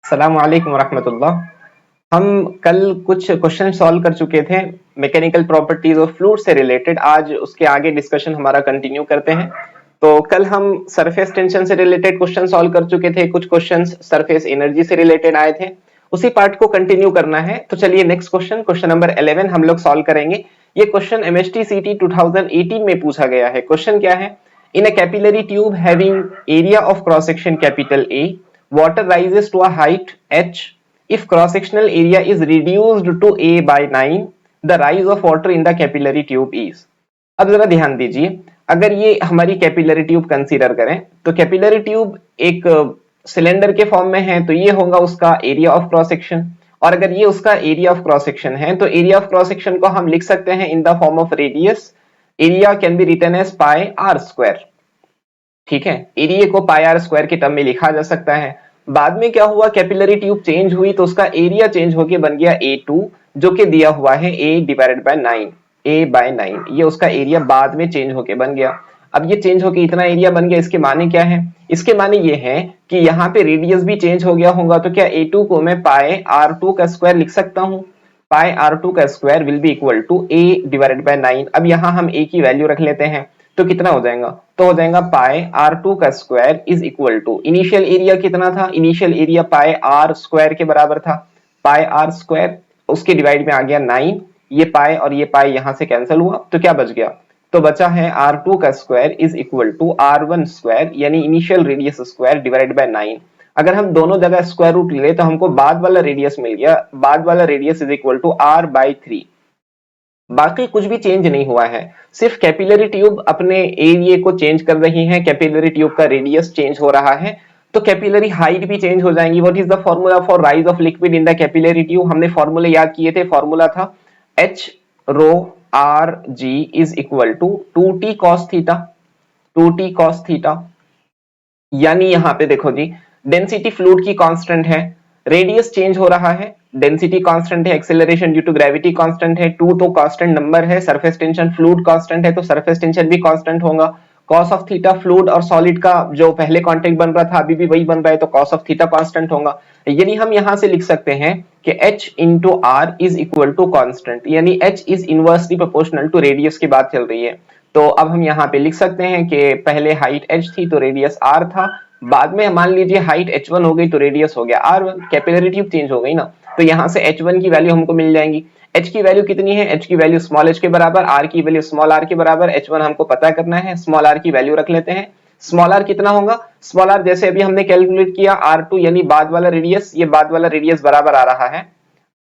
अस्सलामु अलैकुम वरहमतुल्लाह। हम कल कुछ क्वेश्चन सॉल्व कर चुके थे मैकेनिकल प्रॉपर्टीज ऑफ फ्लूइड से रिलेटेड। आज उसके आगे डिस्कशन हमारा कंटिन्यू करते हैं। तो कल हम सरफेस टेंशन से रिलेटेड क्वेश्चन सॉल्व कर चुके थे, कुछ क्वेश्चंस सरफेस एनर्जी से रिलेटेड आए थे, उसी पार्ट को कंटिन्यू करना है। तो चलिए नेक्स्ट क्वेश्चन, क्वेश्चन नंबर 11 हम लोग सॉल्व करेंगे। ये क्वेश्चन एमएसटी सीटी 2018 में पूछा गया है। क्वेश्चन क्या है? In a capillary tube having area of cross section capital A, water rises to a height h. If cross-sectional area is reduced to a by 9, the rise of water in the capillary tube is. अब जरा ध्यान दीजिए, अगर ये हमारी capillary tube consider करें तो capillary tube एक सिलेंडर के फॉर्म में है, तो ये होगा उसका एरिया ऑफ क्रॉस सेक्शन। और अगर ये उसका एरिया ऑफ क्रॉस सेक्शन है तो एरिया ऑफ क्रॉस सेक्शन को हम लिख सकते हैं in the form of radius. Area can be written as pi are square. ठीक है, एरिया को पाई आर स्क्वायर के टर्म में लिखा जा सकता है। बाद में क्या हुआ, कैपिलरी ट्यूब चेंज हुई तो उसका एरिया चेंज होके बन गया A2, जो कि दिया हुआ है A divided by 9, A by 9। ये उसका एरिया बाद में चेंज होके बन गया। अब ये चेंज होके इतना एरिया बन गया, इसके माने क्या है? इसके माने ये है कि यहाँ पे रेडियस भी चेंज हो गया होगा। तो क्या A2 को मैं पाई R2 का स्क्वायर लिख सकता हूँ? पाई R2 का square will be equal to A divided by 9। अब यहाँ हम A की वैल्यू रख लेते हैं, तो कितना हो जाएगा? तो हो जाएगा पाई R2 का square is equal to, initial area कितना था? Initial area pi R square के बराबर था। पाई R स्क्वायर उसके डिवाइड में आ गया 9, ये पाई और ये पाई यहां से कैंसिल हुआ, तो क्या बच गया? तो बचा है R2 का square is equal to R1 square, यानी initial radius square divided by 9। अगर हम दोनों जगह स्क्वायर रूट ले तो हमको बाद वाला रेडियस मिल गया। बाद वाला radius is equal to R by 3। बाकी कुछ भी चेंज नहीं हुआ है, सिर्फ कैपिलरी ट्यूब अपने एरिया को चेंज कर रही है, कैपिलरी ट्यूब का रेडियस चेंज हो रहा है, तो कैपिलरी हाइट भी चेंज हो जाएंगी। What is the formula for rise of liquid in the capillary tube? हमने फॉर्मूले याद किए थे। फॉर्मूला था H row R G is equal to 2T cos theta, 2T cos theta. यानी यहां पे देखो जी, डेंसिटी फ्लूइड की कांस्टेंट है, रेडियस चेंज हो रहा है, डेंसिटी कांस्टेंट है, acceleration due to gravity constant है, 2 तो कांस्टेंट नंबर है, सरफेस टेंशन फ्लूइड कांस्टेंट है तो सरफेस टेंशन भी कांस्टेंट होगा। cos ऑफ थीटा फ्लूइड और सॉलिड का जो पहले कांटेक्ट बन रहा था अभी भी वही बन रहा है, तो cos ऑफ थीटा कांस्टेंट होगा। यानी हम यहां से लिख सकते हैं कि H into R is equal to constant, यानी H is inversely proportional to radius की बात चल रही है। तो अब हम यहाँ पे लिख सकते हैं कि पहले हाइट H थी तो रेडियस R था, बाद में मान लीजिए हाइट H1 हो गई तो रेडियस हो गया R1, कैपिलरी ट्यूब चेंज हो गई ना, तो यहाँ से H1 की वैल्यू हमको मिल जाएंगी। H की वैल्यू कितनी है? H की वैल्यू स्मॉल h के बराबर, R की वैल्यू स्मॉल r के बराबर। H1 हमको पता करना है, स्मॉल r की वैल्यू रख लेते हैं। स्मॉल r कितना होगा? स्मॉल r जैसे अभी हमने कैलकुलेट किया R2 यानी बाद वाला रेडियस, ये बाद वाला रेडियस बराबर आ रहा है,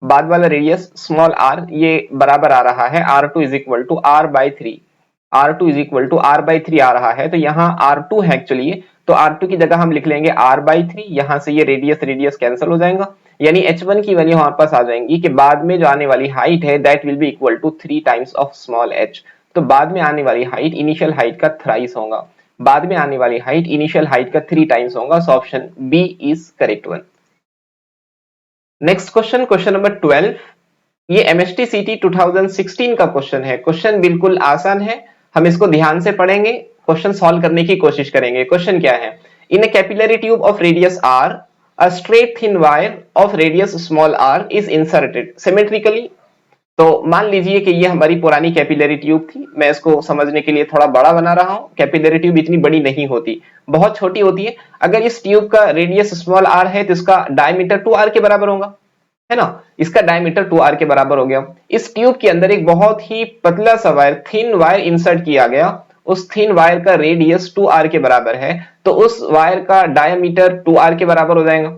बाद वाला रेडियस स्मॉल r ये बराबर आ रहा है R2 is equal to R by 3। R2 is equal to R by 3 आ रहा है, तो यहाँ R2 है एक्चुअली, तो R2 की जगह हम लिख लेंगे R बाई 3। यहाँ से ये रेडियस रेडियस कैंसिल हो जाएगा, यानी H1 की वैल्यू हमारे पास आ जाएंगी कि बाद में जो आने वाली हाइट है that will be equal to 3 times of small h। तो बाद में आने वाली हाइट इनिशियल हाइट का थ्राइस होगा, बाद में आने वाली हाइट इनिशियल हाइट का 3 टाइम्स होगा। So option B is correct one. Next question, question number 12। ये एमएसटी सीटी 2016 का क्वेश्चन है। क्वेश्चन बिल्कुल आसान है, हम इसको ध्यान से पढ़ेंगे, क्वेश्चन सॉल्व करने की कोशिश करेंगे। क्वेश्चन क्या है? In a capillary tube of radius r, a straight thin wire of radius small r is inserted symmetrically। तो मान लीजिए कि ये हमारी पुरानी कैपिलरी ट्यूब थी, मैं इसको समझने के लिए थोड़ा बड़ा बना रहा हूं। कैपिलरी ट्यूब इतनी बड़ी नहीं होती, बहुत छोटी होती है। अगर इस ट्यूब का रेडियस स्मॉल r है तो इसका डायमीटर 2r के बराबर होगा, है ना, इसका डायमीटर 2r के बराबर हो गया। इस ट्यूब के अंदर एक बहुत ही पतला सा वायर, थिन वायर इंसर्ट किया गया, उस थिन वायर का रेडियस 2r के बराबर है, तो उस वायर का डायमीटर 2r के बराबर हो जाएगा।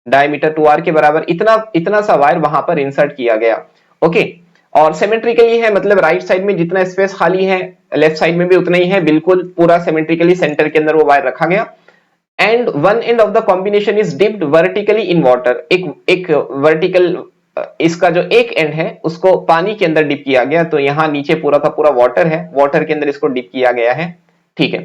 डायमीटर 2r के बराबर इतना सा वायर वहां पर इंसर्ट किया गया। ओके, और सिमेट्रिकली है, मतलब राइट साइड में जितना स्पेस खाली है लेफ्ट साइड में भी उतना ही है, बिल्कुल पूरा सिमेट्रिकली सेंटर के अंदर वो वायर रखा गया। And one end of the combination is dipped vertically in water. एक वर्टिकल, इसका जो एक एंड है उसको पानी के अंदर डिप किया गया, तो यहाँ नीचे पूरा का पूरा वाटर है, वाटर के अंदर इसको डिप किया गया है। ठीक है,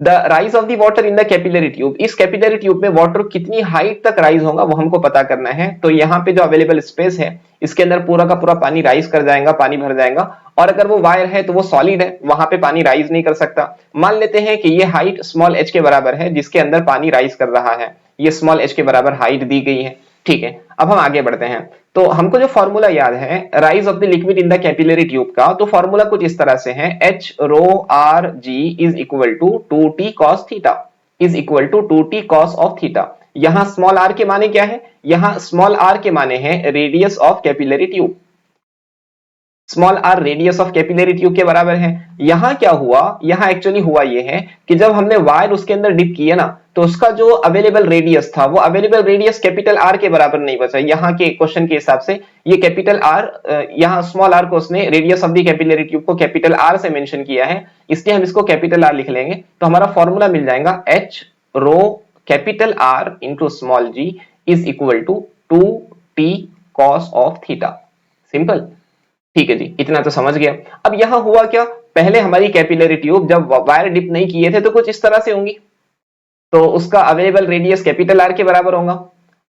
the rise of the water in the capillary tube, इस कैपिलरी ट्यूब में वाटर कितनी हाइट तक राइज होगा वो हमको पता करना है। तो यहाँ पे जो अवेलेबल स्पेस है इसके अंदर पूरा का पूरा पानी राइज कर जाएगा, पानी भर जाएगा। और अगर वो वायर है तो वो सॉलिड है, वहां पे पानी राइज नहीं कर सकता। मान लेते हैं कि ये हाइट स्मॉल h के बराबर है जिसके अंदर पानी राइज कर रहा है, ये स्मॉल h के बराबर हाइट दी गई है। ठीक है, अब हम आगे बढ़ते हैं। तो हमको जो फॉर्मूला याद है rise of the liquid in the capillary tube का, तो फॉर्मूला कुछ इस तरह से है, h row r g is equal to 2t cos theta is equal to 2t cos of theta. यहां स्मॉल r के माने क्या है, यहां स्मॉल r के माने हैं radius of capillary tube, small r radius of capillary tube के बराबर है। यहां क्या हुआ, यहां एक्चुअली हुआ ये है कि जब हमने वायर उसके अंदर डिप किया ना, तो उसका जो अवेलेबल रेडियस था वो अवेलेबल रेडियस कैपिटल आर के बराबर नहीं बचा। यहां के क्वेश्चन के हिसाब से ये कैपिटल आर, यहां स्मॉल आर को उसने radius of the capillary tube को कैपिटल आर से मेंशन किया है, इसलिए हम इसको कैपिटल आर लिख लेंगे। तो हमारा फॉर्मूला मिल जाएगा H rho capital R into small g is equal to 2t cos of theta. Simple, ठीक है जी, इतना तो समझ गया। अब यहां हुआ क्या, पहले हमारी कैपिलरी ट्यूब जब वायर डिप नहीं किए थे तो कुछ इस तरह से होंगी, तो उसका अवेलेबल रेडियस कैपिटल आर के बराबर होगा।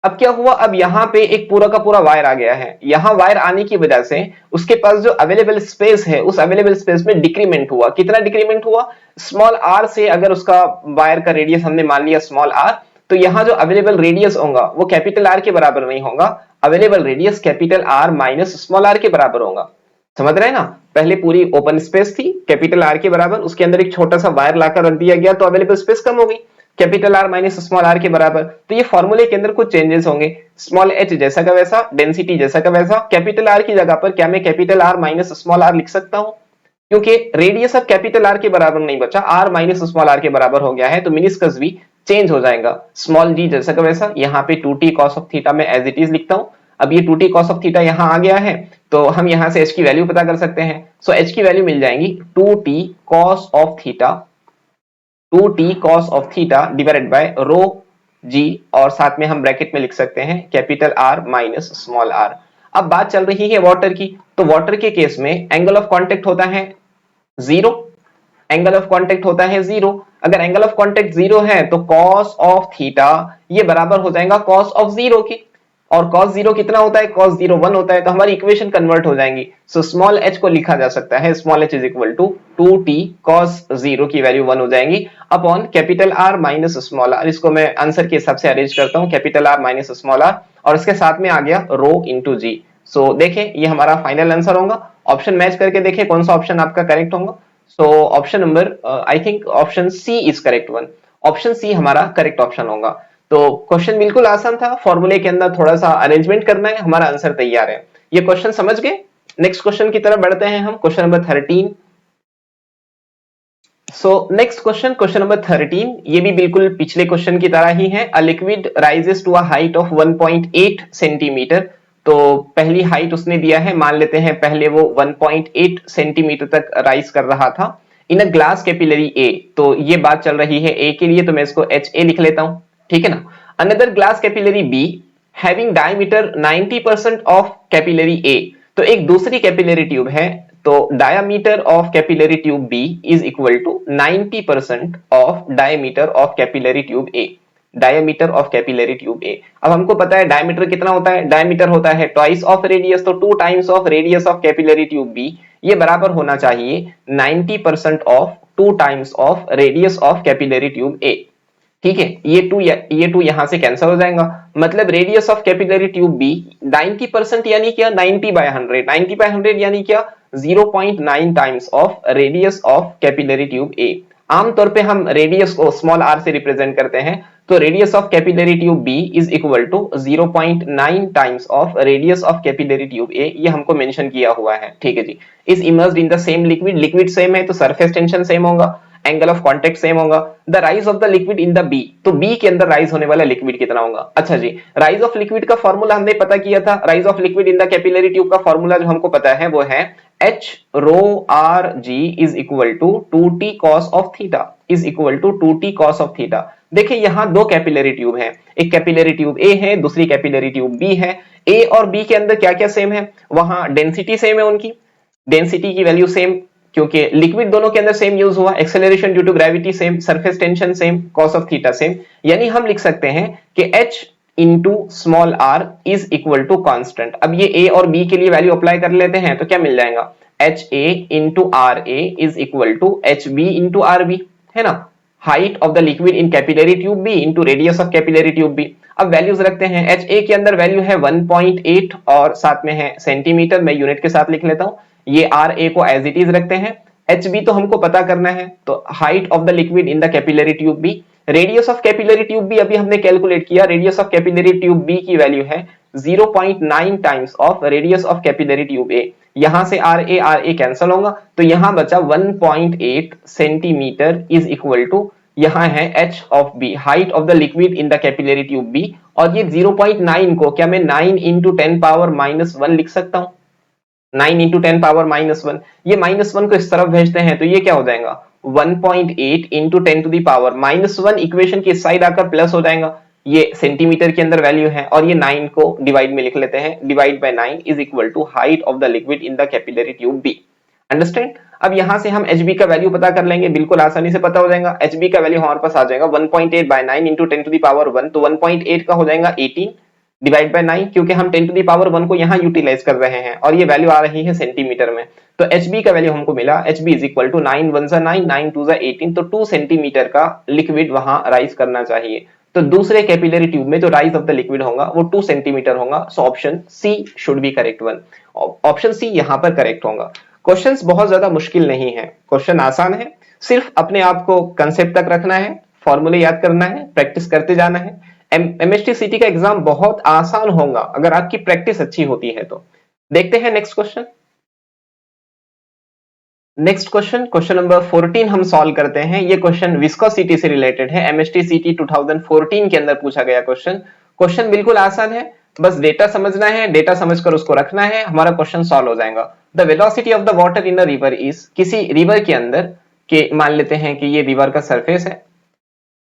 अब क्या हुआ, अब यहाँ पे एक पूरा का पूरा वायर आ गया है, यहाँ वायर आने की वजह से उसके पास जो अवेलेबल स्पेस है उस अवेलेबल स्पेस में डिक्रीमेंट हुआ। कितना डिक्रीमेंट हुआ, स्मॉल आर से अगर उसका वायर का रेडियस हमने मान लिया स्मॉल आर, तो यहाँ जो अवेलेबल रेडियस होगा वो कैपिटल आर के बराबर नहीं होगा, available radius capital R minus small r के बराबर होगा। समझ रहे हैं ना, पहले पूरी ओपन स्पेस थी कैपिटल आर के बराबर, उसके अंदर एक छोटा सा वायर लाकर रख दिया गया तो अवेलेबल स्पेस कम हो गई, capital R minus small r के बराबर। तो ये फॉर्मूले के अंदर कुछ चेंजेस होंगे, स्मॉल एच जैसा का वैसा, डेंसिटी जैसा का वैसा, कैपिटल आर की जगह पर क्या मैं capital R minus small r लिख सकता हूं, क्योंकि रेडियस अब कैपिटल आर के बराबर नहीं बचा, आर माइनस स्मॉल आर के बराबर हो गया है, तो मिनिस्कस भी चेंज हो जाएगा, स्मॉल जी जैसा का वैसा, यहाँ पे 2t cos ऑफ थीटा में एज इट इज लिखता हूं। अब ये 2t cos ऑफ थीटा यहाँ आ गया है, तो हम यहां से h की वैल्यू पता कर सकते हैं। सो h की वैल्यू मिल जाएंगी 2t cos of theta, 2t cos of theta divided by rho g, और साथ में हम ब्रैकेट में लिख सकते हैं capital R minus small R. अब बात चल रही है वाटर की, तो वाटर के केस में एंगल ऑफ कांटेक्ट होता है जीरो, एंगल ऑफ कांटेक्ट होता है जीरो। अगर एंगल ऑफ कांटेक्ट जीरो है तो cos ऑफ थीटा ये बराबर हो जाएगा cos ऑफ जीरो की, और cos जीरो कितना होता है, cos जीरो 1 होता है, तो हमारी इक्वेशन कन्वर्ट हो जाएंगी। सो स्मॉल h को लिखा जा सकता है, small h is equal to 2t cos zero की वैल्यू 1 हो जाएंगी upon capital R minus small r। इसको मैं आंसर के हिसाब से अरेंज करता हूं, capital R minus small r, और इसके साथ में आ गया रो इंटू जी। सो देखें ये हमारा फाइनल आंसर होगा, ऑप्शन मैच करके देखें कौन सा ऑप्शन आपका करेक्ट होगा। So option number I think option C is correct one, option C हमारा करेक्ट ऑप्शन होगा। तो क्वेश्चन बिल्कुल आसान था, फॉर्मूले के अंदर थोड़ा सा अरेंजमेंट करना है, हमारा आंसर तैयार है। ये क्वेश्चन समझ गए, नेक्स्ट क्वेश्चन की तरफ बढ़ते हैं हम, question number 13। So next question, question number 13, ये भी बिल्कुल पिछले क्वेश्चन की तरह ही है। A liquid rises to a height of 1.8 centimetre, तो पहली हाइट उसने दिया है, मान लेते हैं पहले वो 1.8 सेंटीमीटर तक राइज कर रहा था इन अ ग्लास कैपिलरी ए। तो ये बात चल रही है ए के लिए, तो मैं इसको एच ए लिख लेता हूं, ठीक है ना। Another glass capillary B having diameter 90% of capillary A, तो एक दूसरी कैपिलरी ट्यूब है, तो diameter of capillary tube B is equal to 90% of diameter of capillary tube A, diameter of capillary tube A. अब हमको पता है डायमीटर कितना होता है, डायमीटर होता है ट्वाइस ऑफ रेडियस, तो 2 times of radius of capillary tube B, ये बराबर होना चाहिए 90% of 2 times of radius of capillary tube A. ठीक है, ये टू यहां से कैंसिल हो जाएगा, मतलब radius of capillary tube B 90% यानी क्या 90/100, 90/100 यानी क्या 0.9 times of radius of capillary tube A. आमतौर पे हम रेडियस को स्मॉल आर से रिप्रेजेंट करते हैं, तो radius of capillary tube B is equal to 0.9 times of radius of capillary tube A, ये हमको मेंशन किया हुआ है। ठीक है जी, is immersed in the same liquid, liquid same है तो सरफेस टेंशन सेम होगा, एंगल ऑफ कांटेक्ट सेम होगा। The rise of the liquid in the B, तो बी के अंदर राइज होने वाला लिक्विड कितना होगा। अच्छा जी, राइज ऑफ लिक्विड का फॉर्मूला हमने पता किया था, rise of liquid in the capillary tube का फॉर्मूला जो हमको पता है वो है H row R G is equal to 2t cos of theta is equal to 2t cos of theta. देखिए यहां दो कैपिलरी ट्यूब है, एक कैपिलरी ट्यूब A है, दूसरी कैपिलरी ट्यूब B है। A और B के अंदर क्या क्या सेम है, वहां डेंसिटी सेम है, उनकी डेंसिटी की वैल्यू सेम, क्योंकि लिक्विड दोनों के अंदर सेम यूज हुआ, acceleration due to gravity same, surface tension same, cos of theta same, यानी हम लिख सकते हैं कि H into small r is equal to constant. अब ये a और b के लिए वैल्यू अप्लाई कर लेते हैं, तो क्या मिल जाएगा, H A into R A is equal to H B into R B, है ना। Height of the liquid in capillary tube B into radius of capillary tube B. अब वैल्यूज रखते हैं। एच ए के अंदर वैल्यू है 1.8 और साथ में है सेंटीमीटर, मैं यूनिट के साथ लिख लेता हूं। ये आर ए को एज इट इज रखते हैं। एच बी तो हमको पता करना है, तो height of the liquid in the capillary tube B. Radius of capillary tube B अभी हमने कैलकुलेट किया, radius of capillary tube B की वैल्यू है 0.9 times of radius of capillary tube A. यहां से आर ए कैंसिल होगा, तो यहां बचा 1.8 सेंटीमीटर इज इक्वल टू, यहां है h of b, height of the liquid in the capillary tube b। और ये 0.9 को क्या मैं 9 इंटू 10 पावर माइनस 1 लिख सकता हूं? 9 इंटू 10 पावर माइनस 1, ये माइनस 1 को इस तरफ भेजते हैं तो ये क्या हो जाएगा 1.8 into 10 to the power minus 1, equation की इस साइड आकर प्लस हो जाएगा। ये सेंटीमीटर के अंदर वैल्यू है और ये 9 को डिवाइड में लिख लेते हैं, divide by 9 is equal to height of the liquid in the capillary tube b. Understand? अब यहां से हम HB का वैल्यू पता कर लेंगे, बिल्कुल आसानी से पता हो जाएगा। HB का वैल्यू हमारे पास आ जाएगा 1.8 by 9 into 10 to the power 1, तो 1.8 का हो जाएगा 18 डिवाइड बाय 9, क्योंकि हम 10 टू द पावर 1 को यहां यूटिलाइज कर रहे हैं और ये वैल्यू आ रही है सेंटीमीटर में। तो HB का वैल्यू हमको मिला, HB इज इक्वल टू 9 1 9 9 2 18, तो 2 सेंटीमीटर का लिक्विड वहां राइज करना चाहिए। तो दूसरे कैपिलरी ट्यूब में जो राइज ऑफ द लिक्विड होगा वो 2 सेंटीमीटर होगा। So option C should be correct one. Option C यहां पर करेक्ट होगा। क्वेश्चंस बहुत ज्यादा मुश्किल नहीं है, क्वेश्चन आसान है, सिर्फ अपने आप को कंसेप्ट तक रखना है, फॉर्मूले याद करना है, प्रैक्टिस करते जाना है। एमएसटी सीटी का एग्जाम बहुत आसान होगा अगर आपकी प्रैक्टिस अच्छी होती है तो। देखते हैं next question. Next question, question number 14 हम सॉल्व करते हैं। ये क्वेश्चन विस्कोसिटी से रिलेटेड है, एमएसटी सीटी 2014 के अंदर पूछा गया क्वेश्चन। क्वेश्चन बिल्कुल आसान है, बस डेटा समझना है, डेटा समझकर उसको रखना है, हमारा क्वेश्चन सॉल्व हो जाएगा। The velocity of the water in a river is, किसी रिवर के अंदर के, मान लेते हैं कि ये रिवर का सरफेस है,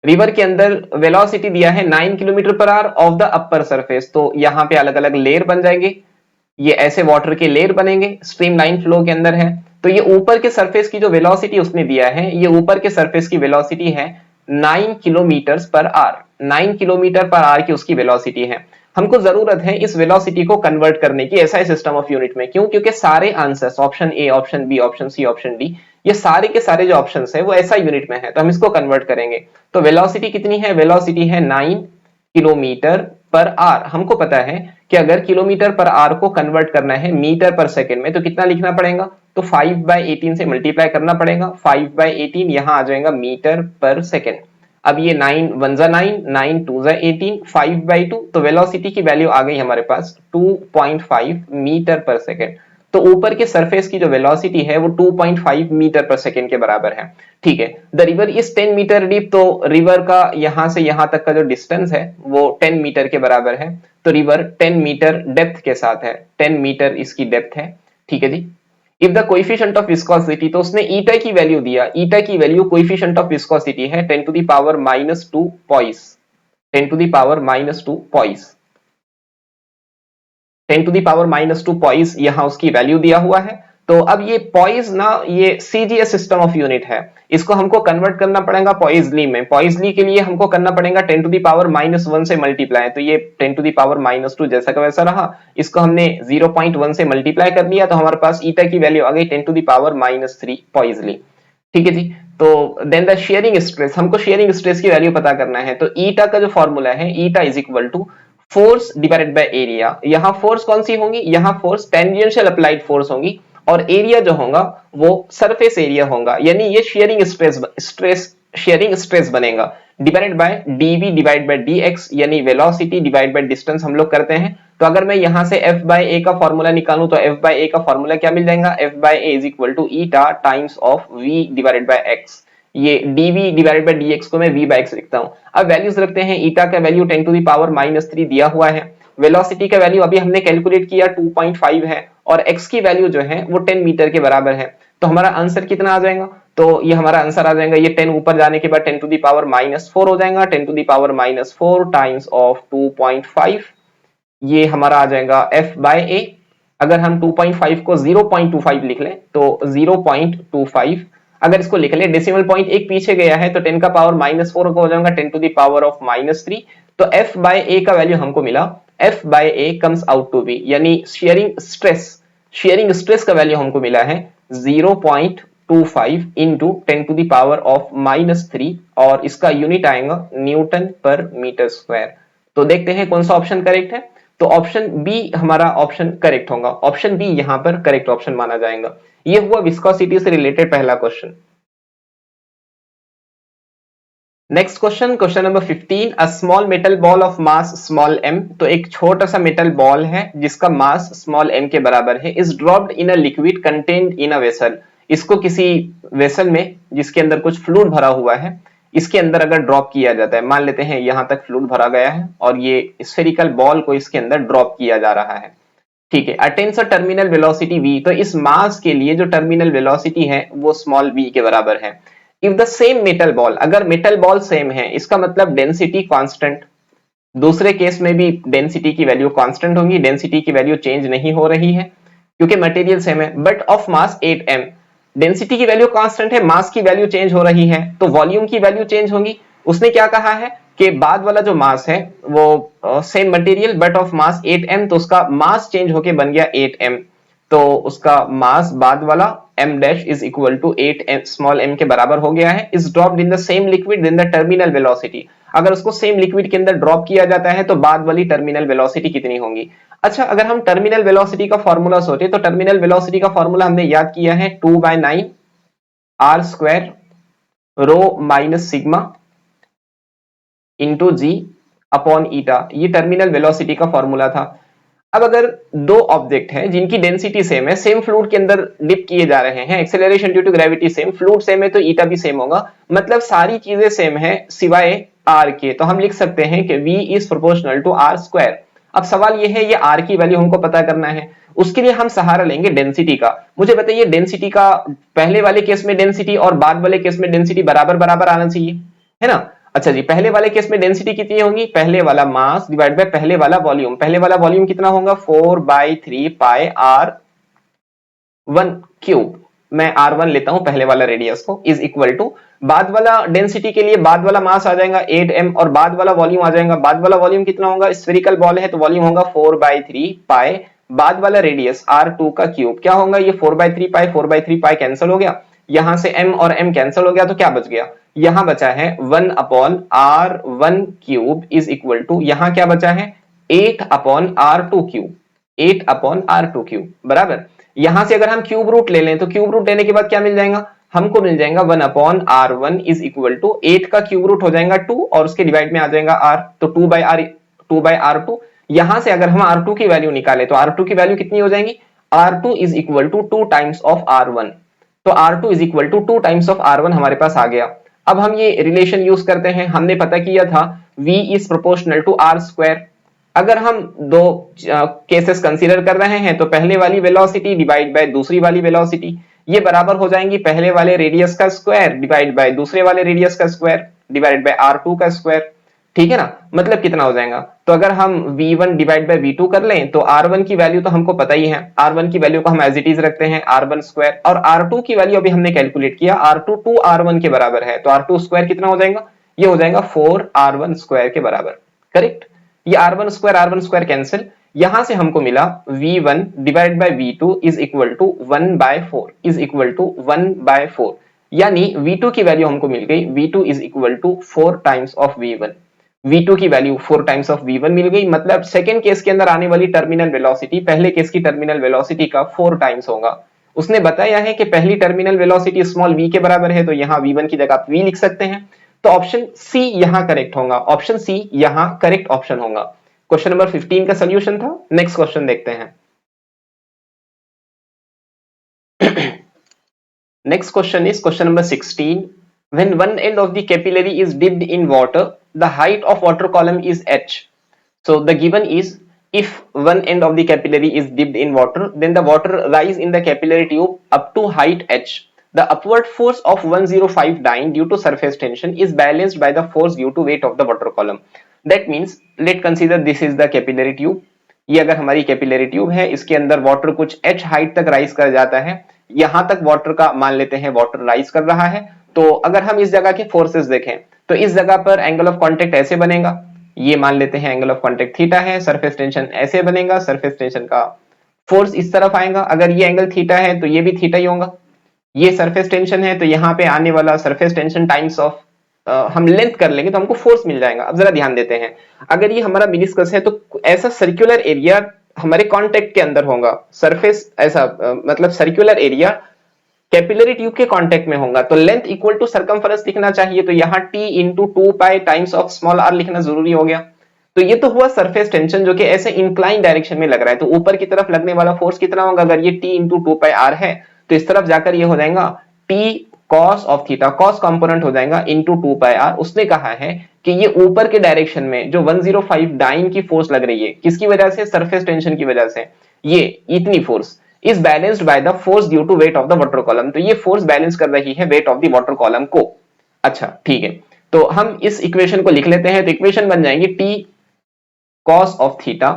रिवर के अंदर वेलोसिटी दिया है 9 kilometre per hour of the upper surface. तो यहाँ पे अलग अलग लेयर बन जाएंगे, ये ऐसे वाटर के लेयर बनेंगे, स्ट्रीम लाइन फ्लो के अंदर है। तो ये ऊपर के सरफेस की जो वेलोसिटी उसने दिया है, ये ऊपर के सरफेस की वेलोसिटी है 9 kilometre per hour, 9 kilometre per hour की उसकी वेलोसिटी है। हमको जरूरत है इस वेलोसिटी को कन्वर्ट करने की एसआई सिस्टम ऑफ यूनिट में। क्यों? क्योंकि सारे answers option A, option B, option C, option D, ये सारे के सारे जो ऑप्शंस है वो एसआई यूनिट में है, तो हम इसको कन्वर्ट करेंगे। तो वेलोसिटी कितनी है? वेलोसिटी है 9 किलोमीटर पर आवर। हमको पता है कि अगर किलोमीटर पर आवर को कन्वर्ट करना है मीटर पर सेकंड में तो कितना लिखना पड़ेगा? तो 5/18 से मल्टीप्लाई करना पड़ेगा। 5/18 यहां आ जाएगा मीटर पर सेकंड। अब ये 9 1 जा 9, 9 2 जा 18, 5/2, तो वेलोसिटी की वैल्यू आ गई हमारे पास 2.5 मीटर पर सेकंड। तो ऊपर के सरफेस की जो वेलोसिटी है वो 2.5 मीटर पर सेकंड के बराबर है। ठीक है, the river is 10 metre deep, तो रिवर का यहां से यहां तक का जो डिस्टेंस है वो 10 मीटर के बराबर है। तो रिवर 10 मीटर डेप्थ के साथ है, 10 मीटर इसकी डेप्थ है। ठीक है जी। If the coefficient of viscosity, तो उसने ईटा की वैल्यू दिया, ईटा की वैल्यू कोएफिशिएंट ऑफ विस्कोसिटी है 10 to the power -2 poise, 10 to the power -2 poise, 10 to the power -2 poise यहां उसकी वैल्यू दिया हुआ है। तो अब ये पॉइस ना, ये सीजीएस सिस्टम ऑफ यूनिट है, इसको हमको कन्वर्ट करना पड़ेगा पॉइसली में। पॉइसली के लिए हमको करना पड़ेगा 10 टू द पावर -1 से मल्टीप्लाई, तो ये 10 टू द पावर -2 जैसा का वैसा रहा, इसको हमने 0.1 से मल्टीप्लाई कर लिया, तो हमारे पास ईटा की वैल्यू आ गई 10 टू द पावर -3 पॉइसली। ठीक है जी। तो देन द शेयरिंग स्ट्रेस, हमको शेयरिंग स्ट्रेस की वैल्यू पता करना है। तो ईटा का जो फॉर्मूला है, eta is equal to force divided by area. यहां फोर्स कौन सी होंगी? यहां फोर्स टेंजेंशियल अप्लाइड फोर्स होंगी और एरिया जो होगा वो सरफेस एरिया होगा, यानी ये शेयरिंग स्ट्रेस बनेगा divided by dv divide by dx, यानी वेलोसिटी डिवाइड बाय डिस्टेंस हम लोग करते हैं। तो अगर मैं यहां से f बाय a का फॉर्मूला निकालूं तो f बाय a का फॉर्मूला क्या मिल जाएगा? f by a is equal to eta times of v divided by x। ये dv डिवाइडेड बाय dx को मैं v बाय x लिखता हूं। अब वैल्यूज रखते हैं। ईटा का वैल्यू 10 टू द पावर -3 दिया हुआ है, वेलोसिटी का वैल्यू अभी हमने कैलकुलेट किया 2.5 है, और x की वैल्यू जो है वो 10 मीटर के बराबर है। तो हमारा आंसर कितना आ जाएगा? तो ये हमारा आंसर आ जाएगा, ये 10 ऊपर जाने के बाद 10 टू द पावर -4 हो जाएगा, 10 to the power -4 times of 2.5, ये हमारा आ जाएगा f बाय a। अगर हम 2.5 को 0.25 लिख लें तो 0.25, अगर इसको लिख लें, डेसिमल पॉइंट एक पीछे गया है तो 10 का पावर -4 हो जाएगा 10 टू द पावर ऑफ -3। तो f बाय a का वैल्यू हमको मिला, f by a comes out to be, यानी शेयरिंग स्ट्रेस का वैल्यू हमको मिला है 0.25 0.25 इंटू 10⁻³ और इसका यूनिट आएगा न्यूटन पर मीटर स्क्वायर। तो देखते हैं कौन सा ऑप्शन करेक्ट है। तो ऑप्शन बी हमारा ऑप्शन करेक्ट होगा। ऑप्शन बी यहां पर करेक्ट ऑप्शन माना जाएगा। ये हुआ विस्कोसिटी से रिलेटेड पहला question. Next question, question number 15, a small metal ball of mass small m। तो एक छोटा सा मेटल बॉल है जिसका मास स्मॉल m के बराबर है, is dropped in a liquid contained in a vessel. इसको किसी वेसल में जिसके अंदर कुछ फ्लूइड भरा हुआ है, इसके अंदर अगर ड्रॉप किया जाता है, मान लेते हैं यहां तक फ्लूइड भरा गया है और ये स्फेरिकल बॉल को इसके अंदर ड्रॉप किया जा रहा है, ठीक है। Attains a terminal velocity v। तो इस मास के लिए जो टर्मिनल वेलोसिटी है वो स्मॉल v के बराबर है। If the same metal ball, अगर मेटल बॉल सेम है इसका मतलब डेंसिटी कांस्टेंट। दूसरे केस में भी डेंसिटी की वैल्यू कांस्टेंट होगी, डेंसिटी की वैल्यू चेंज नहीं हो रही है क्योंकि मटेरियल सेम है। But of mass 8m, density की वैल्यू कांस्टेंट है, मास की वैल्यू चेंज हो रही है, तो वॉल्यूम की वैल्यू चेंज होगी। उसने क्या कहा है कि बाद वाला जो मास है वो same material but of mass 8m, तो उसका मास चेंज होके बन गया 8m। तो उसका मास बाद वाला m dash is equal to 8m small m के बराबर हो गया है। Is dropped in the same liquid then the terminal velocity. अगर उसको सेम लिक्विड के अंदर ड्रॉप किया जाता है तो बाद वाली टर्मिनल वेलोसिटी कितनी होगी। अच्छा, अगर हम टर्मिनल वेलोसिटी का फॉर्मूला सोचे तो टर्मिनल वेलोसिटी का फॉर्मूला हमने याद किया है 2/9 r square rho minus sigma into जी अपॉन ईटा। ये टर्मिनल वेलोसिटी का फॉर्मूला था। अब अगर दो ऑब्जेक्ट हैं जिनकी डेंसिटी सेम है, सेम फ्लूइड के अंदर डिप किए जा रहे हैं, acceleration due to gravity same, fluid same है तो ईटा भी सेम होगा, मतलब सारी चीजें सेम है सिवाय आर के। तो हम लिख सकते हैं कि v is proportional to r square. अब सवाल ये है, ये आर की वैल्यू हमको पता करना है, उसके लिए हम सहारा लेंगे डेंसिटी का। मुझे बताइए डेंसिटी का, पहले वाले केस में डेंसिटी और बाद वाले केस में डेंसिटी बराबर बराबर आना चाहिए, है ना। अच्छा जी, पहले वाले केस में डेंसिटी कितनी होगी, पहले वाला मास डिवाइड बाय पहले वाला वॉल्यूम। पहले वाला वॉल्यूम कितना होगा 4/3 पाई r1 क्यूब। मैं r1 लेता हूं पहले वाला रेडियस को, इज इक्वल टू बाद वाला डेंसिटी के लिए बाद वाला मास आ जाएगा 8m और बाद वाला वॉल्यूम आ जाएगा। बाद वाला वॉल्यूम कितना होगा, स्फेरिकल बॉल है तो वॉल्यूम होगा 4/3 पाई बाद वाला रेडियस r2 का क्यूब। क्या होगा ये 4/3 पाई 4/3 पाई कैंसिल हो गया, यहां से m और m कैंसिल हो गया, तो क्या बच गया, यहां बचा है 1/r1 cube is equal to, यहां क्या बचा है 8/r2 क्यूब, 8/r2 क्यूब बराबर। यहां से अगर हम क्यूब रूट ले लें तो क्यूब रूट लेने के बाद क्या मिल जाएगा, हमको मिल जाएगा 1/r1 इज इक्वल टू 8 का क्यूब रूट हो जाएगा 2 और उसके डिवाइड में आ जाएगा r, तो 2/r2। यहां से अगर हम r2 की वैल्यू निकाले तो r2 की वैल्यू कितनी हो जाएगी, r2 is equal to 2 times of r1। तो r2 is equal to 2 times of r1 हमारे पास आ गया। अब हम ये रिलेशन यूज करते हैं, हमने पता किया था v is proportional to r square. अगर हम दो केसेस कंसीडर कर रहे हैं तो पहले वाली वेलोसिटी डिवाइड बाय दूसरी वाली वेलोसिटी, ये बराबर हो जाएंगी पहले वाले रेडियस का स्क्वायर डिवाइड बाय दूसरे वाले रेडियस का स्क्वायर डिवाइड बाय r2 का स्क्वायर, ठीक है ना। मतलब कितना हो जाएगा, तो अगर हम v1 डिवाइड बाय v2 कर लें तो r1 की वैल्यू तो हमको पता ही है, r1 की वैल्यू को हम एज इट इज रखते हैं r1 स्क्वायर, और r2 की वैल्यू अभी हमने कैलकुलेट किया r2 2r1 के बराबर है, तो r2 स्क्वायर कितना हो जाएगा, ये हो जाएगा 4r1 स्क्वायर के बराबर, करेक्ट। ये r1 स्क्वायर कैंसिल, यहां से हमको मिला v1 divide by v2 is equal to 1/4 is equal to 1/4, यानी v2 की वैल्यू हमको मिल गई, v2 is equal to 4 times of v1। v2 की वैल्यू 4 टाइम्स ऑफ v1 मिल गई, मतलब सेकेंड केस के अंदर आने वाली टर्मिनल वेलोसिटी पहले केस की टर्मिनल वेलोसिटी का 4 टाइम्स होगा। उसने बताया है कि पहली टर्मिनल वेलोसिटी स्मॉल v के बराबर है, तो यहां v1 की जगह v लिख सकते हैं। तो ऑप्शन सी यहां करेक्ट होगा, ऑप्शन सी यहां करेक्ट ऑप्शन होगा। क्वेश्चन नंबर 15 का सोल्यूशन था। नेक्स्ट क्वेश्चन देखते हैं। Next question is question number 16, when one end of the capillary is dipped in water, the height of water column is h. So the given is, if one end of the capillary is dipped in water, then the water rise in the capillary tube up to height h. The upward force of 105 dyne due to surface tension is balanced by the force due to weight of the water column. That means let consider this is the capillary tube. ये अगर हमारी capillary tube है, इसके अंदर water कुछ h height तक rise कर जाता है, यहां तक वाटर का मान लेते हैं वाटर राइज कर रहा है। तो अगर हम इस जगह के फोर्सेस देखें तो इस जगह पर एंगल ऑफ कांटेक्ट ऐसे बनेगा, ये मान लेते हैं एंगल ऑफ कांटेक्ट थीटा है, सरफेस टेंशन ऐसे बनेगा, सरफेस टेंशन का फोर्स इस तरफ आएगा, अगर ये एंगल थीटा है तो ये भी थीटा ही होगा, ये सरफेस टेंशन है, तो यहाँ पे आने वाला सरफेस टेंशन टाइम्स ऑफ हम लेंथ कर लेंगे तो हमको फोर्स मिल जाएगा। अब जरा ध्यान देते हैं, अगर ये हमारा मिनिस्कस है तो ऐसा सर्कुलर एरिया हमारे कांटेक्ट के अंदर होगा, सरफेस ऐसा मतलब सर्कुलर एरिया कैपिलरी ट्यूब के कांटेक्ट में होगा, तो लेंथ इक्वल टू सरकमफेरेंस लिखना चाहिए, तो यहाँ t into 2 pi times of small r लिखना जरूरी हो गया। तो ये तो हुआ सरफेस टेंशन जो कि ऐसे इंक्लाइन डायरेक्शन में लग रहा है, तो ऊपर की तरफ लगने वाला फोर्स कितना होगा, अगर ये t इंटू 2 पाई r है तो इस तरफ जाकर ये हो जाएगा t cos of theta, cos component हो जाएगा इंटू 2 पाई r। उसने कहा है कि ये ऊपर के डायरेक्शन में जो 105 डाइन की फोर्स लग रही है, किसकी वजह से, सरफेस टेंशन की वजह से, ये इतनी force is balanced by the force due to weight of the water column, तो ये फोर्स बैलेंस कर रही है weight of the water column को। अच्छा ठीक है, तो हम इस इक्वेशन को लिख लेते हैं, तो इक्वेशन बन जाएंगी t cos of theta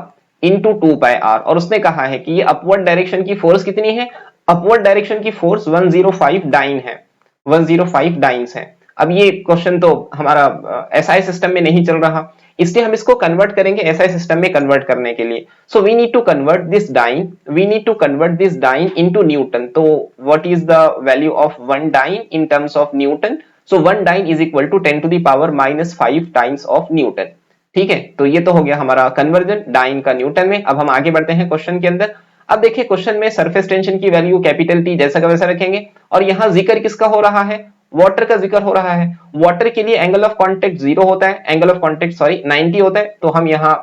into 2 pi r, और उसने कहा है कि ये अपवर्ड डायरेक्शन की फोर्स कितनी है, अपवर्ड डायरेक्शन की फोर्स 105 डाइन है, 105 डाइन्स है। अब ये क्वेश्चन तो हमारा एसआई सिस्टम में नहीं चल रहा, इसलिए हम इसको कन्वर्ट करेंगे एसआई सिस्टम में कन्वर्ट करने के लिए। So we need to convert this dyne, we need to convert this dyne into newton. तो what is the value of 1 dyne in terms of newton, so 1 dyne is equal to 10 to the power -5 times of newton. ठीक है, तो ये तो हो गया हमारा conversion dine का न्यूटन में। अब हम आगे बढ़ते हैं क्वेश्चन के अंदर। अब देखिए क्वेश्चन में सरफेस टेंशन की वैल्यू कैपिटल टी जैसा का वैसा रखेंगे, और यहां जिक्र किसका हो रहा है, वाटर का जिक्र हो रहा है। वाटर के लिए एंगल ऑफ कांटेक्ट 0 होता है, एंगल ऑफ कांटेक्ट सॉरी 90 होता है, तो हम यहाँ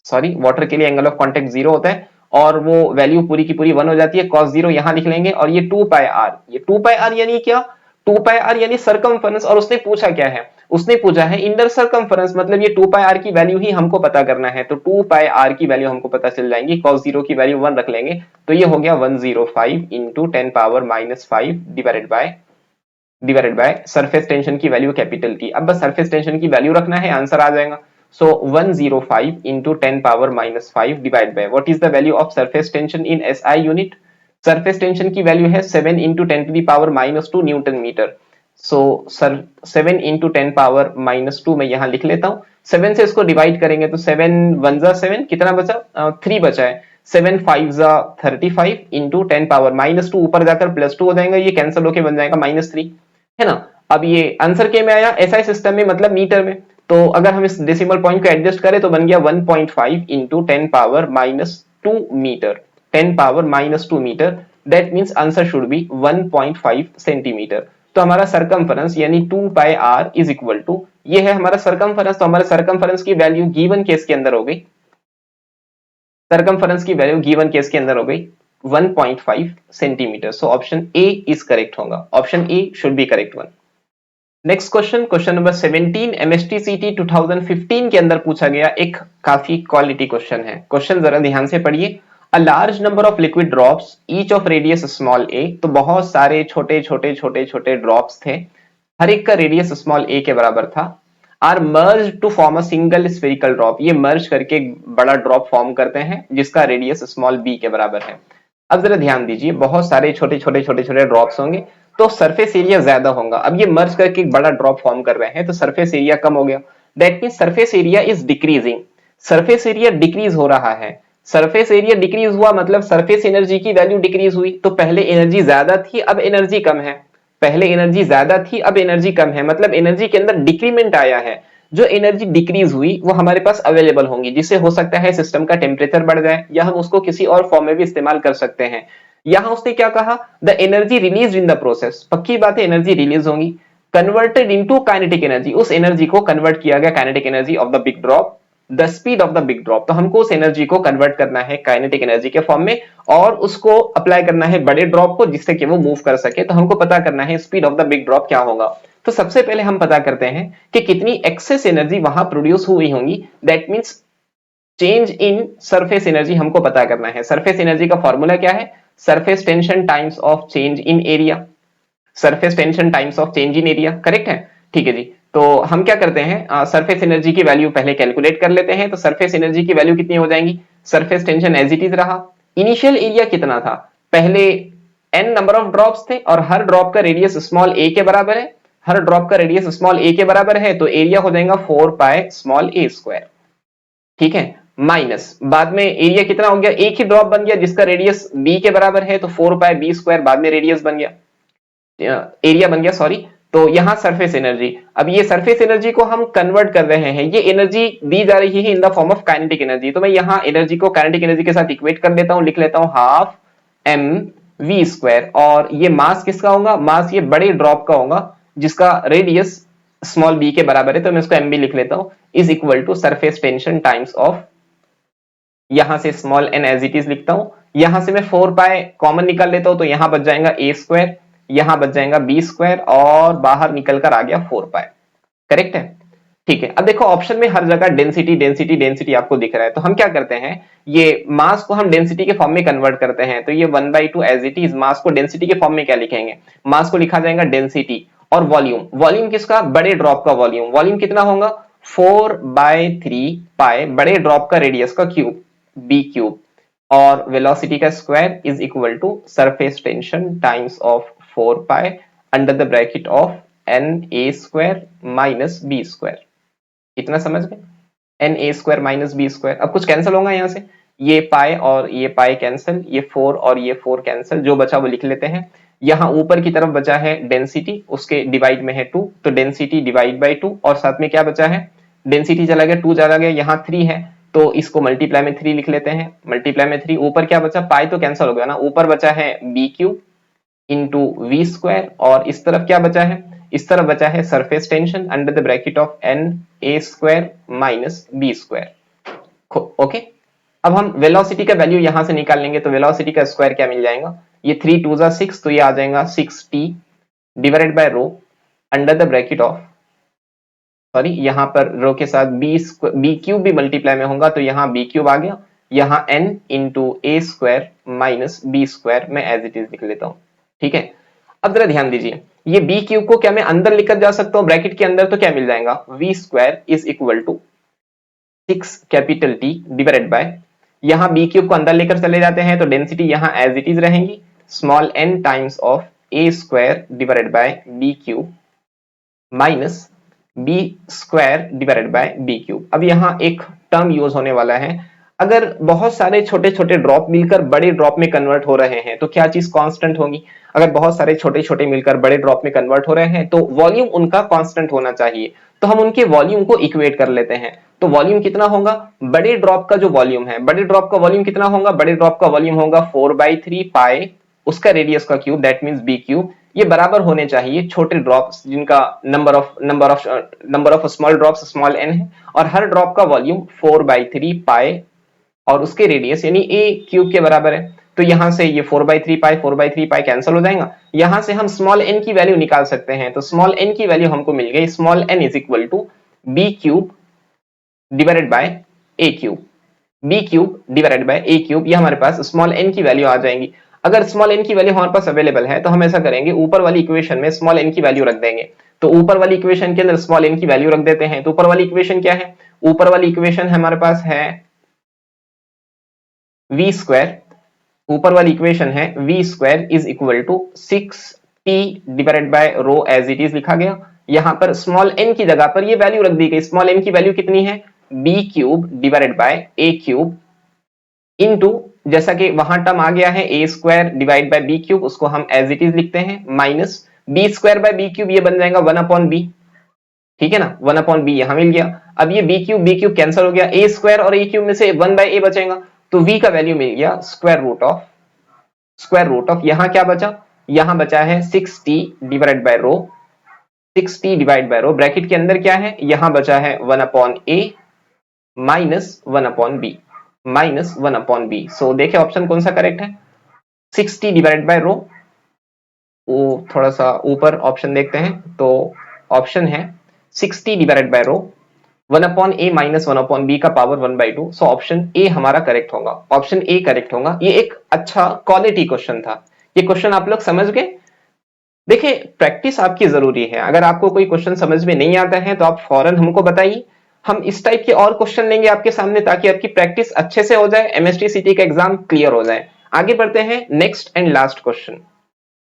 सॉरी वाटर के लिए एंगल ऑफ कांटेक्ट 0 होता है और वो वैल्यू पूरी की पूरी 1 हो जाती है, cos 0 यहां लिख लेंगे, और ये 2 पाई r, ये 2 पाई r यानी क्या, 2 पाई r यानी सरकमफेरेंस। और उसने पूछा क्या है, उसने पूछा है इंडर सरकमफेरेंस, मतलब ये 2 पाई r की वैल्यू ही हमको पता करना है, तो 2 पाई r की वैल्यू हमको पता चल जाएंगी, cos 0 की वैल्यू 1 रख लेंगे, तो ये हो गया 105 into 10 power -5 divided by surface tension की वैल्यू कैपिटल टी। अब बस सरफेस टेंशन की वैल्यू रखना है, आंसर आ जाएगा। So 105 into 10 power -5 divide by what is the value of surface tension in SI unit. Surface tension की वैल्यू है 7 into 10 to the power -2 newton metre. So sir 7 into 10 power -2 मैं यहां लिख लेता हूं, 7 से इसको डिवाइड करेंगे तो 7 1 जा 7, कितना बचा 3 बचा है, 7 5 जा 35 इंटू 10 पावर -2, ऊपर जाकर +2 हो जाएगा, ये कैंसिल होके बन जाएगा -3, है ना। अब ये आंसर के में आया एसआई सिस्टम में, मतलब मीटर में, तो अगर हम इस डेसिमल पॉइंट को एडजस्ट करें तो बन गया 1.5 into 10 power -2 metre, 10 power -2 metre, that means answer should be 1.5 centimetre. तो हमारा सरकमफेरेंस यानी 2 pi r is equal to, ये है हमारा सरकमफेरेंस, तो हमारे सरकमफेरेंस की वैल्यू गिवन केस के अंदर हो गई, सरकमफेरेंस की वैल्यू गिवन केस के अंदर हो गई 1.5 centimetre. So option A is correct होगा, option A should be correct one. Next question, question number 17 एमएसटीसीटी 2015 के अंदर पूछा गया एक काफी क्वालिटी क्वेश्चन है। क्वेश्चन जरा ध्यान से पढ़िए। A large number of liquid drops each of radius small A, तो बहुत सारे छोटे छोटे छोटे छोटे ड्रॉप्स थे, हर एक का रेडियस स्मॉल ए के बराबर था, are merge to form a single spherical drop, ये मर्ज करके एक बड़ा ड्रॉप फॉर्म करते हैं जिसका रेडियस स्मॉल बी के बराबर है। अब जरा ध्यान दीजिए, बहुत सारे छोटे छोटे छोटे छोटे ड्रॉप्स होंगे तो सरफेस एरिया ज्यादा होगा। अब ये मर्ज करके एक बड़ा ड्रॉप फॉर्म कर रहे हैं तो सरफेस एरिया कम हो गया, that means surface area is decreasing, surface area decrease हो रहा है। सरफेस एरिया डिक्रीज हुआ मतलब सरफेस एनर्जी की वैल्यू डिक्रीज हुई, तो पहले एनर्जी ज्यादा थी अब एनर्जी कम है, पहले एनर्जी ज्यादा थी अब एनर्जी कम है, मतलब एनर्जी के अंदर डिक्रीमेंट आया है। जो एनर्जी डिक्रीज हुई वो हमारे पास अवेलेबल होंगी, जिससे हो सकता है सिस्टम का टेम्परेचर बढ़ जाए, या हम उसको किसी और फॉर्म में भी इस्तेमाल कर सकते हैं। यहां उसने क्या कहा, the energy release in the process, पक्की बात है एनर्जी रिलीज होगी, कन्वर्टेड इनटू काइनेटिक एनर्जी, उस एनर्जी को कन्वर्ट किया गया kinetic energy of the big drop, the speed of the big drop, तो हमको उस एनर्जी को कन्वर्ट करना है काइनेटिक एनर्जी के फॉर्म में और उसको अप्लाई करना है बड़े ड्रॉप को जिससे कि वो मूव कर सके। तो हमको पता करना है speed of the big drop क्या होगा। तो सबसे पहले हम पता करते हैं कि कितनी एक्सेस एनर्जी वहां प्रोड्यूस हुई होंगी, that means change in surface energy हमको पता करना है। सरफेस एनर्जी का फॉर्मूला क्या है, surface tension times of change in area, surface tension times of change in area, correct है। ठीक है जी, तो हम क्या करते हैं, सरफेस एनर्जी की वैल्यू पहले कैलकुलेट कर लेते हैं। तो सरफेस एनर्जी की वैल्यू कितनी हो जाएंगी, surface tension as it is रहा, इनिशियल एरिया कितना था, पहले n नंबर ऑफ ड्रॉप्स थे और हर ड्रॉप का रेडियस स्मॉल a के बराबर है, हर ड्रॉप का रेडियस स्मॉल a के बराबर है, तो एरिया हो जाएगा 4 पाई स्मॉल a स्क्वायर, ठीक है, माइनस बाद में एरिया कितना हो गया, एक ही ड्रॉप बन गया जिसका रेडियस b के बराबर है, तो 4 पाई b स्क्वायर बाद में रेडियस बन गया। एरिया बन गया, सॉरी। तो यहाँ सरफेस एनर्जी, अब ये सरफेस एनर्जी को हम कन्वर्ट कर रहे हैं, ये एनर्जी दी जा रही है इन the form of kinetic energy. तो मैं यहाँ एनर्जी को काइनेटिक एनर्जी के साथ इक्वेट कर लेता हूँ, लिख लेता हूँ हाफ एम वी स्क्वायर। और ये मास किसका होगा? मास ये बड़े ड्रॉप का होगा जिसका रेडियस स्मॉल बी के बराबर है, तो मैं इसको एम बी लिख लेता हूँ, is equal to surface tension times of, यहां से small n as it is लिखता हूं, यहां से मैं 4 पाई कॉमन निकाल लेता हूं, तो यहां बच जाएगा ए स्क्वायर, यहां बच जाएगा बी स्क्वायर, और बाहर निकल कर आ गया 4 पाई। करेक्ट है? ठीक है। अब देखो ऑप्शन में हर जगह डेंसिटी डेंसिटी डेंसिटी आपको दिख रहा है, तो हम क्या करते हैं, ये मास को हम डेंसिटी के फॉर्म में कन्वर्ट करते हैं। तो ये 1/2 एज इट इज, मास को डेंसिटी के फॉर्म में क्या लिखेंगे, मास को लिखा जाएगा डेंसिटी, और वॉल्यूम, वॉल्यूम किसका? बड़े ड्रॉप का वॉल्यूम। वॉल्यूम कितना होगा? 4/3 पाई बड़े ड्रॉप का रेडियस का क्यूब, बी क्यूब, और वेलोसिटी का square is equal to surface tension times of 4 pi under the bracket of n a square minus B square. इतना समझ गए? N a square minus B square. अब कुछ cancel होगा यहाँ से, ये पाई और ये पाई कैंसिल, ये 4 और ये 4 कैंसिल, जो बचा वो लिख लेते हैं। यहाँ ऊपर की तरफ बचा है डेंसिटी, उसके डिवाइड में है 2, तो डेंसिटी डिवाइड बाई 2, और साथ में क्या बचा है, डेंसिटी चला गया, 2 चला गया, यहाँ 3 है, तो इसको मल्टीप्लाई में 3 लिख लेते हैं, मल्टीप्लाई में 3, ऊपर क्या बचा, पाई तो कैंसिल हो गया ना, ऊपर बचा है B cube into v square, और इस तरफ क्या बचा है, इस तरफ बचा है surface tension under the bracket of n a square minus B square. Okay. अब हम वेलोसिटी का वैल्यू यहां से निकाल लेंगे, तो वेलोसिटी का स्क्वायर क्या मिल जाएगा, ये 3 2 6, तो ये आ जाएगा 6t divided by rho under the bracket of, sorry यहां पर रो के साथ बी क्यूब भी मल्टीप्लाई में होगा, तो यहाँ बी क्यूब आ गया, यहाँ n इंटू ए स्क्वायर माइनस बी स्क्वायर मैं एज इट इज लिख लेता हूं। ठीक है। अब जरा ध्यान दीजिए, ये बी क्यूब को क्या मैं अंदर लिखकर जा सकता हूं ब्रैकेट के अंदर, तो क्या मिल जाएगा, v square is equal to 6 capital T divided by, यहां बी क्यूब को अंदर लेकर चले जाते हैं तो डेंसिटी यहां एज इट इज रहेंगी, small n times of a square divided by B cube minus B square divided by B cube. अब यहाँ एक टर्म यूज होने वाला है, अगर बहुत सारे छोटे छोटे ड्रॉप मिलकर बड़े ड्रॉप में कन्वर्ट हो रहे हैं तो क्या चीज कांस्टेंट होगी, अगर बहुत सारे छोटे छोटे मिलकर बड़े ड्रॉप में कन्वर्ट हो रहे हैं तो वॉल्यूम उनका कांस्टेंट होना चाहिए, तो हम उनके वॉल्यूम को इक्वेट कर लेते हैं। तो वॉल्यूम कितना होगा, बड़े ड्रॉप का जो वॉल्यूम है, बड़े ड्रॉप का वॉल्यूम कितना होगा, बड़े ड्रॉप का वॉल्यूम होगा 4/3 पाई उसका रेडियस का cube, that means b cube, ये बराबर होने चाहिए छोटे ड्रॉप्स जिनका number of small drops small n है, और हर ड्रॉप का वॉल्यूम 4/3 पाई और उसके रेडियस यानी ए क्यूब के बराबर है। तो यहां से ये 4/3 पाई कैंसिल हो जाएगा, यहां से हम स्मॉल एन की वैल्यू निकाल सकते हैं, तो स्मॉल एन की वैल्यू हमको मिल गई, small n is equal to b cube divided by A cube, b cube divided by A cube, ये हमारे पास स्मॉल एन की वैल्यू आ जाएंगी। अगर स्मॉल एन की वैल्यू हमारे पास अवेलेबल है तो हम ऐसा करेंगे, ऊपर वाली इक्वेशन में स्मॉल एन की वैल्यू रख देंगे, तो ऊपर वाली इक्वेशन के अंदर स्मॉल एन की वैल्यू रख देते हैं। तो ऊपर वाली इक्वेशन क्या है, ऊपर वाली इक्वेशन हमारे पास है वी स्क्वायर, ऊपर वाली इक्वेशन है v square is equal to 6t divided by rho as it is लिखा गया, यहां पर स्मॉल एन की जगह पर ये वैल्यू रख दी गई, स्मॉल एन की वैल्यू कितनी है, B cube divided by A cube into, जैसा कि वहां टर्म आ गया है A square divide by B cube, उसको हम एज इट इज लिखते हैं, minus B square by B cube, ये बन जाएगा 1/b, ठीक है ना, 1/b यहां मिल गया। अब ये बी क्यूब कैंसिल हो गया, ए स्क्वायर और ए क्यूब में से 1/a बचेगा, तो v का वैल्यू मिल गया स्क्वायर रूट ऑफ यहां क्या बचा, यहां बचा है 6t divided by rho, 6t divide by rho, bracket के अंदर क्या है, यहां बचा है 1/a माइनस 1/b। सो देखे ऑप्शन कौन सा करेक्ट है, 6t डिवाइडेड बाय रो, वो थोड़ा सा ऊपर ऑप्शन देखते हैं, तो ऑप्शन है 6t divided by row 1/a minus 1/b का पावर 1/2, सो ऑप्शन ए हमारा करेक्ट होगा, ऑप्शन ए करेक्ट होगा। ये एक अच्छा क्वालिटी क्वेश्चन था, ये क्वेश्चन आप लोग समझ गए। देखिए प्रैक्टिस आपकी जरूरी है, अगर आपको कोई क्वेश्चन समझ में नहीं आता है तो आप फौरन हमको बताइए, हम इस टाइप के और क्वेश्चन लेंगे आपके सामने ताकि आपकी प्रैक्टिस अच्छे से हो जाए, एमएसटी सीटी का एग्जाम क्लियर हो जाए। आगे बढ़ते हैं next and last question.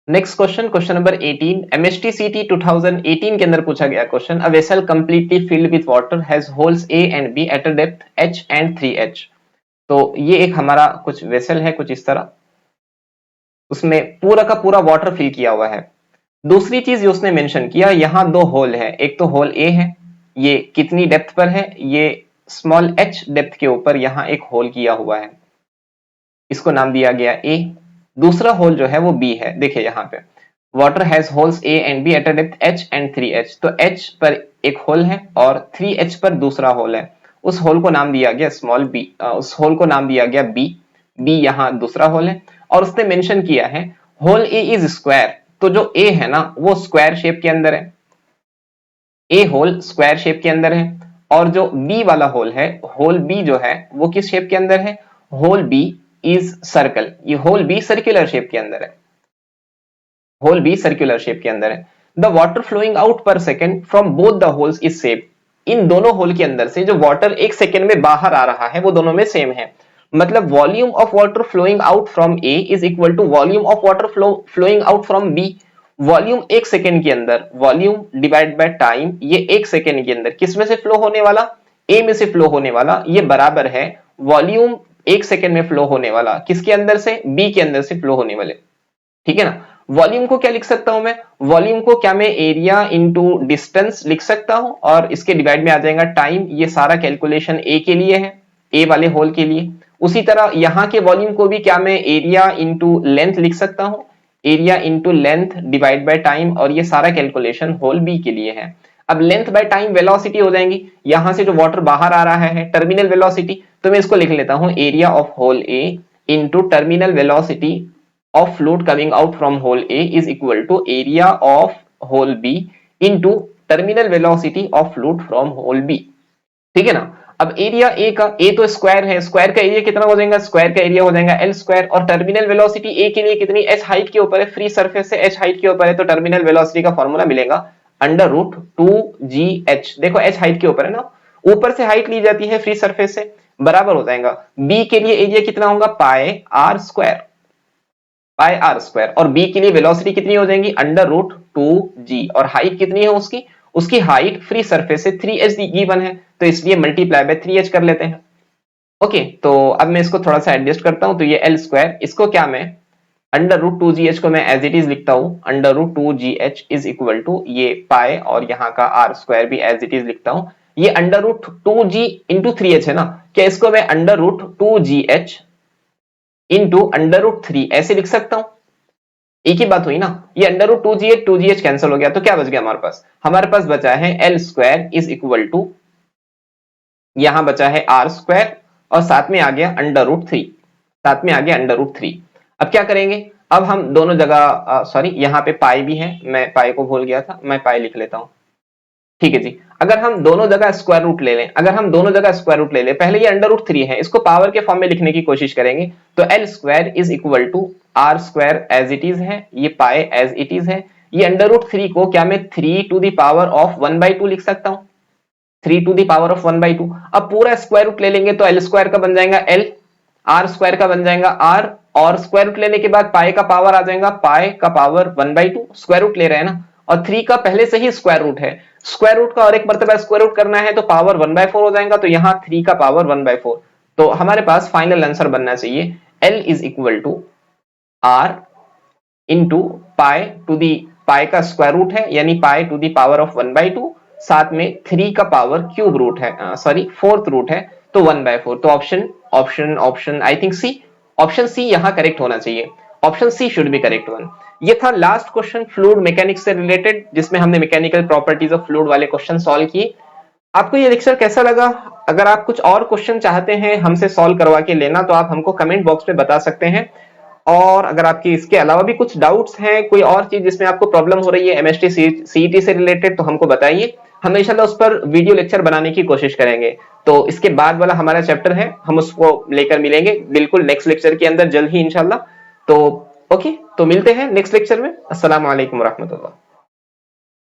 Next question, question number 18, MST CT 2018 के अंदर पूछा गया question, a vessel completely filled with water has holes A and B at a depth h and 3h। तो ये एक हमारा कुछ वेसल है कुछ इस तरह, उसमें पूरा का पूरा वाटर फिल किया हुआ है, दूसरी चीज जो उसने मेंशन किया, यहाँ दो होल है, एक तो होल ए है, ये कितनी डेप्थ पर है, ये स्मॉल h डेप्थ के ऊपर यहाँ एक होल किया हुआ है, इसको नाम दिया गया ए। दूसरा होल जो है वो बी है। देखिए यहाँ पे water has holes A and B at a depth h and 3h, तो h पर एक होल है और 3h पर दूसरा होल है। उस होल को नाम दिया गया स्मॉल बी, उस होल को नाम दिया गया बी। बी यहाँ दूसरा होल है और उसने मेंशन किया है होल ए इज स्क्वायर, तो जो ए है ना वो स्क्वायर शेप के अंदर है, ए होल स्क्वायर शेप के अंदर है। और जो बी वाला होल है, होल बी जो है वो किस शेप के अंदर है, होल बी इज सर्कल, ये होल बी सर्कुलर शेप के अंदर है, होल बी सर्कुलर शेप के अंदर है। The water flowing out per second from both the holes is same, इन दोनों होल के अंदर से जो वाटर एक सेकेंड में बाहर आ रहा है वो दोनों में सेम है। मतलब volume of water flowing out from A is equal to volume of water flowing out from B. Volume एक सेकेंड के अंदर, वॉल्यूम डिवाइड बाय टाइम, ये एक सेकेंड के अंदर किस में से फ्लो होने वाला, ए में से फ्लो होने वाला, ये बराबर है वॉल्यूम एक सेकेंड में फ्लो होने वाला किसके अंदर से, बी के अंदर से फ्लो होने वाले। ठीक है ना। वॉल्यूम को क्या लिख सकता हूं मैं, वॉल्यूम को क्या मैं एरिया इंटू डिस्टेंस लिख सकता हूं और इसके डिवाइड में आ जाएगा टाइम। ये सारा कैलकुलेशन ए के लिए है, ए वाले होल के लिए। उसी तरह यहां के वॉल्यूम को भी क्या मैं एरिया इंटू लेंथ लिख सकता हूं, area into length divide by time, और ये सारा कैलकुलेशन होल बी के लिए है। अब लेंथ बाय टाइम वेलोसिटी हो जाएंगी, यहां से जो वाटर बाहर आ रहा है टर्मिनल वेलोसिटी, तो मैं इसको लिख लेता हूं area of hole A into terminal velocity of fluid coming out from hole A is equal to area of hole B into terminal velocity of fluid from hole B। ठीक है ना। अब एरिया ए का, ए तो square है, square का area कितना हो जाएगा, स्क्वायर का एरिया हो जाएगा एल स्क्वायर, और टर्मिनल वेलोसिटी ए के लिए कितनी, एच हाइट के ऊपर है, फ्री सरफेस से एच हाइट के ऊपर है, तो टर्मिनल वेलोसिटी का फॉर्मूला मिलेगा अंडर रूट 2gh। देखो एच हाइट के ऊपर है ना, ऊपर से हाइट ली जाती है फ्री सरफेस से, बराबर हो जाएगा बी के लिए एरिया कितना होगा, pi are square, pi are square, और बी के लिए वेलोसिटी कितनी हो जाएगी अंडर रूट 2g, और हाइट कितनी है उसकी, उसकी हाइट फ्री सरफेस से 3h गिवन है, तो इसलिए मल्टीप्लाई बाय 3h कर लेते हैं। ओके, तो अब मैं इसको थोड़ा सा एडजस्ट करता हूं, तो ये एल स्क्वायर, इसको क्या मैं अंडर रूट 2gh को मैं एज इट इज लिखता हूं, under root 2gh is equal to ये पाई और यहाँ का आर स्क्वायर भी एज इट इज लिखता हूं। ये under root 2g into 3h है ना, क्या इसको मैं under root 2gh into under root 3 ऐसे लिख सकता हूं, एक ही बात हुई ना। ये अंडर रूट 2gh कैंसिल हो गया, तो क्या बच गया हमारे पास बचा है l square is equal to, यहां बचा है आर स्क्वायर और साथ में आ गया अंडर रूट 3, साथ में आ गया अंडर रूट 3। अब क्या करेंगे, अब हम दोनों जगह सॉरी यहाँ पे पाई भी है, मैं पाई को भूल गया था, मैं पाई लिख लेता हूं। ठीक है जी, अगर हम दोनों जगह स्क्वायर रूट ले लें, अगर हम दोनों जगह स्क्वायर रूट ले लें, पहले ये अंडर रूट 3 है, इसको पावर के फॉर्म में लिखने की कोशिश करेंगे, तो l square is equal to r square as it is है, ये पाई एज इट इज है। ये अंडर रूट 3 को क्या मैं 3 टू द पावर ऑफ 1/2 लिख सकता हूं, 3 टू द पावर ऑफ 1/2। अब पूरा स्क्वायर रूट ले लेंगे तो एल स्क्वायर का बन जाएगा एल, आर स्क्वायर का बन जाएगा आर, और स्क्वायर रूट लेने के बाद पाई का पावर आ जाएगा पाई का पावर 1/2, स्क्वायर रूट ले रहे हैं ना, और 3 का पहले से ही स्क्वायर रूट है, स्क्वायर रूट का और एक मर्तबा स्क्वायर रूट करना है तो पावर 1/4 हो जाएगा, तो यहां 3 का पावर 1/4। तो हमारे पास फाइनल आंसर बनना चाहिए L is equal to R into pi to the, pi का स्क्वायर रूट है यानी pi to the power of 1/2, साथ में 3 का पावर क्यूब रूट है, सॉरी फोर्थ रूट है, तो 1/4। तो option option option I think C, option C यहां करेक्ट होना चाहिए, option C should be correct one. ये था लास्ट क्वेश्चन फ्लूइड मैकेनिक्स से रिलेटेड, जिसमें हमने मैकेनिकल प्रॉपर्टीज ऑफ फ्लूइड वाले क्वेश्चन सॉल्व किए। आपको ये लेक्चर कैसा लगा, अगर आप कुछ और क्वेश्चन चाहते हैं हमसे सॉल्व करवा के लेना तो आप हमको कमेंट बॉक्स में बता सकते हैं, और अगर आपकी इसके अलावा भी कुछ डाउट्स हैं, कोई और चीज जिसमें आपको प्रॉब्लम हो रही है एमएसटी सीईटी से रिलेटेड, तो हमको बताइए, हम इंशाल्लाह उस पर वीडियो लेक्चर बनाने की कोशिश करेंगे। तो इसके बाद वाला हमारा चैप्टर है, हम उसको लेकर मिलेंगे बिल्कुल नेक्स्ट लेक्चर के अंदर जल्द ही इंशाल्लाह। तो ओके, तो मिलते हैं नेक्स्ट लेक्चर में। अस्सलाम वालेकुम रहमतुल्लाह।